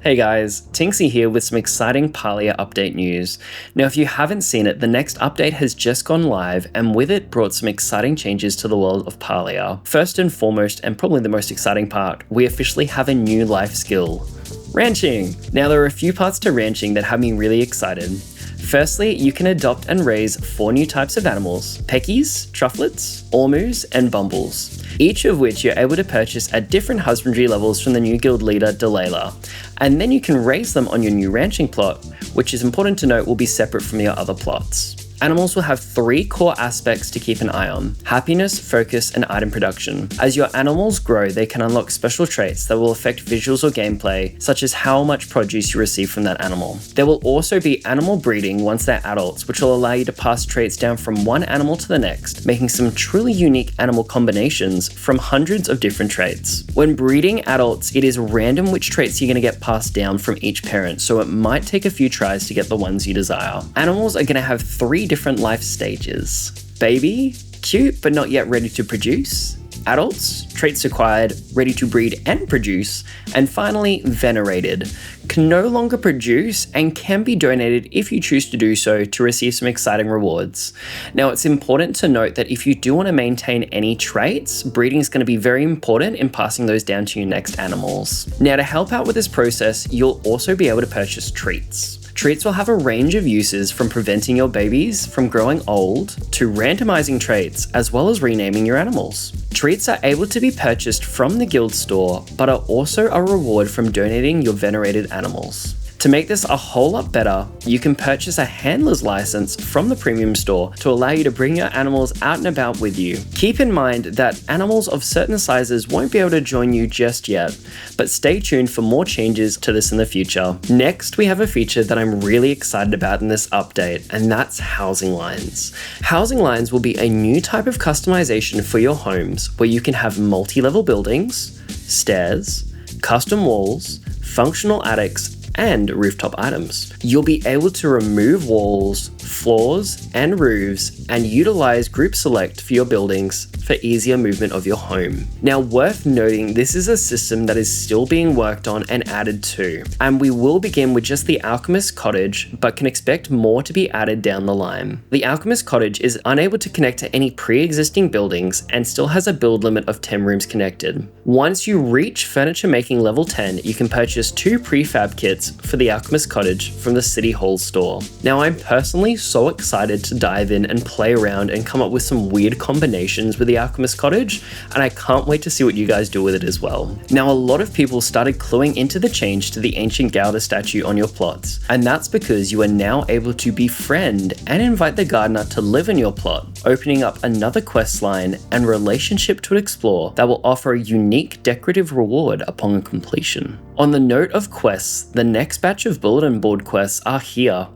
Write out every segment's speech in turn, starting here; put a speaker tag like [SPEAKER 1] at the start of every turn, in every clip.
[SPEAKER 1] Hey guys, Tinksy here with some exciting Palia update news. Now if you haven't seen it, the next update has just gone live and with it brought some exciting changes to the world of Palia. First and foremost, and probably the most exciting part, we officially have a new life skill. Ranching! Now there are a few parts to ranching that have me really excited. Firstly, you can adopt and raise 4 new types of animals: peckies, trufflets, ormus, and bumbles, each of which you're able to purchase at different husbandry levels from the new guild leader, Delilah. And then you can raise them on your new ranching plot, which is important to note will be separate from your other plots. Animals will have 3 core aspects to keep an eye on: happiness, focus, and item production. As your animals grow, they can unlock special traits that will affect visuals or gameplay, such as how much produce you receive from that animal. There will also be animal breeding once they're adults, which will allow you to pass traits down from one animal to the next, making some truly unique animal combinations from hundreds of different traits. When breeding adults, it is random which traits you're going to get passed down from each parent, so it might take a few tries to get the ones you desire. Animals are going to have 3 different life stages: baby, cute but not yet ready to produce; adults, traits acquired, ready to breed and produce; and finally, venerated, can no longer produce and can be donated if you choose to do so to receive some exciting rewards. Now, it's important to note that if you do want to maintain any traits, breeding is going to be very important in passing those down to your next animals. Now, to help out with this process, you'll also be able to purchase treats. Treats will have a range of uses, from preventing your babies from growing old to randomizing traits, as well as renaming your animals. Treats are able to be purchased from the guild store, but are also a reward from donating your venerated animals. To make this a whole lot better, you can purchase a handler's license from the premium store to allow you to bring your animals out and about with you. Keep in mind that animals of certain sizes won't be able to join you just yet, but stay tuned for more changes to this in the future. Next, we have a feature that I'm really excited about in this update, and that's housing lines. Housing lines will be a new type of customization for your homes, where you can have multi-level buildings, stairs, custom walls, functional attics, and rooftop items. You'll be able to remove walls, floors, and roofs and utilize group select for your buildings for easier movement of your home. Now, worth noting, this is a system that is still being worked on and added to, and we will begin with just the Alchemist Cottage, but can expect more to be added down the line. The Alchemist Cottage is unable to connect to any pre-existing buildings and still has a build limit of 10 rooms connected. Once you reach furniture making level 10, you can purchase 2 prefab kits for the Alchemist Cottage from the City Hall store. Now, I'm personally so excited to dive in and play around and come up with some weird combinations with the Alchemist Cottage, and I can't wait to see what you guys do with it as well. Now, a lot of people started cluing into the change to the ancient Gouda statue on your plots, and that's because you are now able to befriend and invite the gardener to live in your plot, opening up another quest line and relationship to explore that will offer a unique decorative reward upon completion. On the note of quests, the next batch of bulletin board quests are here.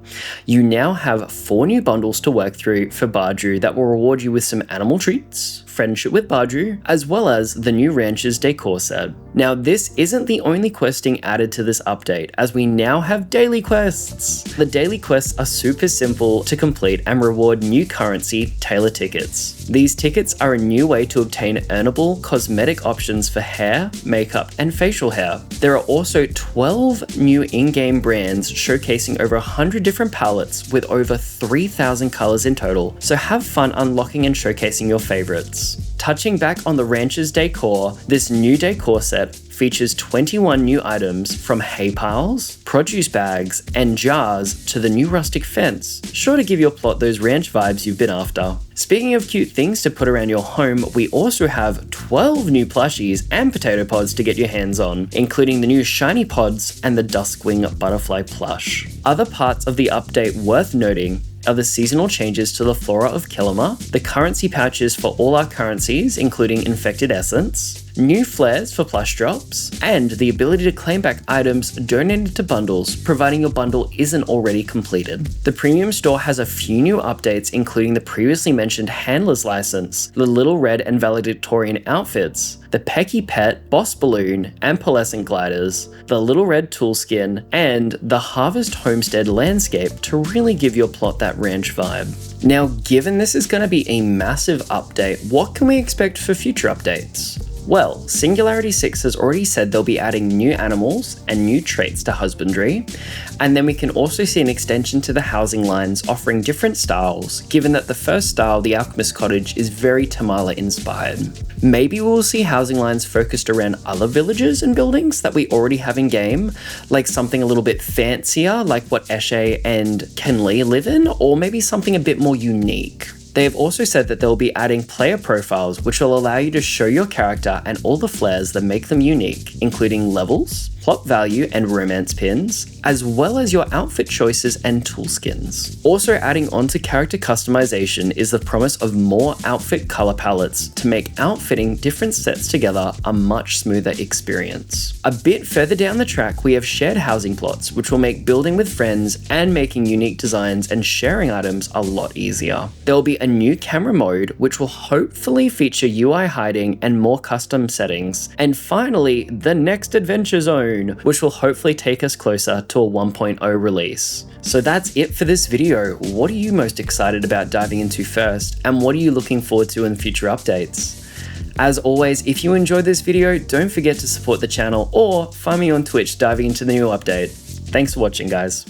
[SPEAKER 1] You now have 4 new bundles to work through for Bardru that will reward you with some animal treats, friendship with Bardru, as well as the new Rancher's Decor set. Now, this isn't the only questing added to this update, as we now have daily quests. The daily quests are super simple to complete and reward new currency, Tailor tickets. These tickets are a new way to obtain earnable cosmetic options for hair, makeup, and facial hair. There are also 12 new in-game brands showcasing over 100 different palettes with over 3,000 colors in total, so have fun unlocking and showcasing your favorites. Touching back on the Rancher's Decor, this new decor set features 21 new items, from hay piles, produce bags, and jars to the new rustic fence, sure to give your plot those ranch vibes you've been after. Speaking of cute things to put around your home, we also have 12 new plushies and potato pods to get your hands on, including the new shiny pods and the Duskwing butterfly plush. Other parts of the update worth noting are the seasonal changes to the Flora of Kilima, the currency pouches for all our currencies, including Infected Essence, new flares for plush drops, and the ability to claim back items donated to bundles, providing your bundle isn't already completed. The premium store has a few new updates, including the previously mentioned handler's license, the Little Red and Valedictorian outfits, the Pecky Pet, Boss Balloon, and Pearlescent gliders, the Little Red tool skin, and the Harvest Homestead landscape to really give your plot that ranch vibe. Now, given this is going to be a massive update, what can we expect for future updates? Well, Singularity 6 has already said they'll be adding new animals and new traits to husbandry, and then we can also see an extension to the housing lines offering different styles, given that the first style, the Alchemist Cottage, is very Tamala inspired. Maybe we'll see housing lines focused around other villages and buildings that we already have in game, like something a little bit fancier like what Eshe and Kenli live in, or maybe something a bit more unique. They have also said that they'll be adding player profiles, which will allow you to show your character and all the flares that make them unique, including levels, plot value and romance pins, as well as your outfit choices and tool skins. Also adding on to character customization is the promise of more outfit color palettes to make outfitting different sets together a much smoother experience. A bit further down the track, we have shared housing plots, which will make building with friends and making unique designs and sharing items a lot easier. There will be a new camera mode, which will hopefully feature UI hiding and more custom settings. And finally, the next adventure zone, which will hopefully take us closer to a 1.0 release. So that's it for this video. What are you most excited about diving into first, and what are you looking forward to in future updates? As always, if you enjoyed this video, don't forget to support the channel or find me on Twitch diving into the new update. Thanks for watching, guys.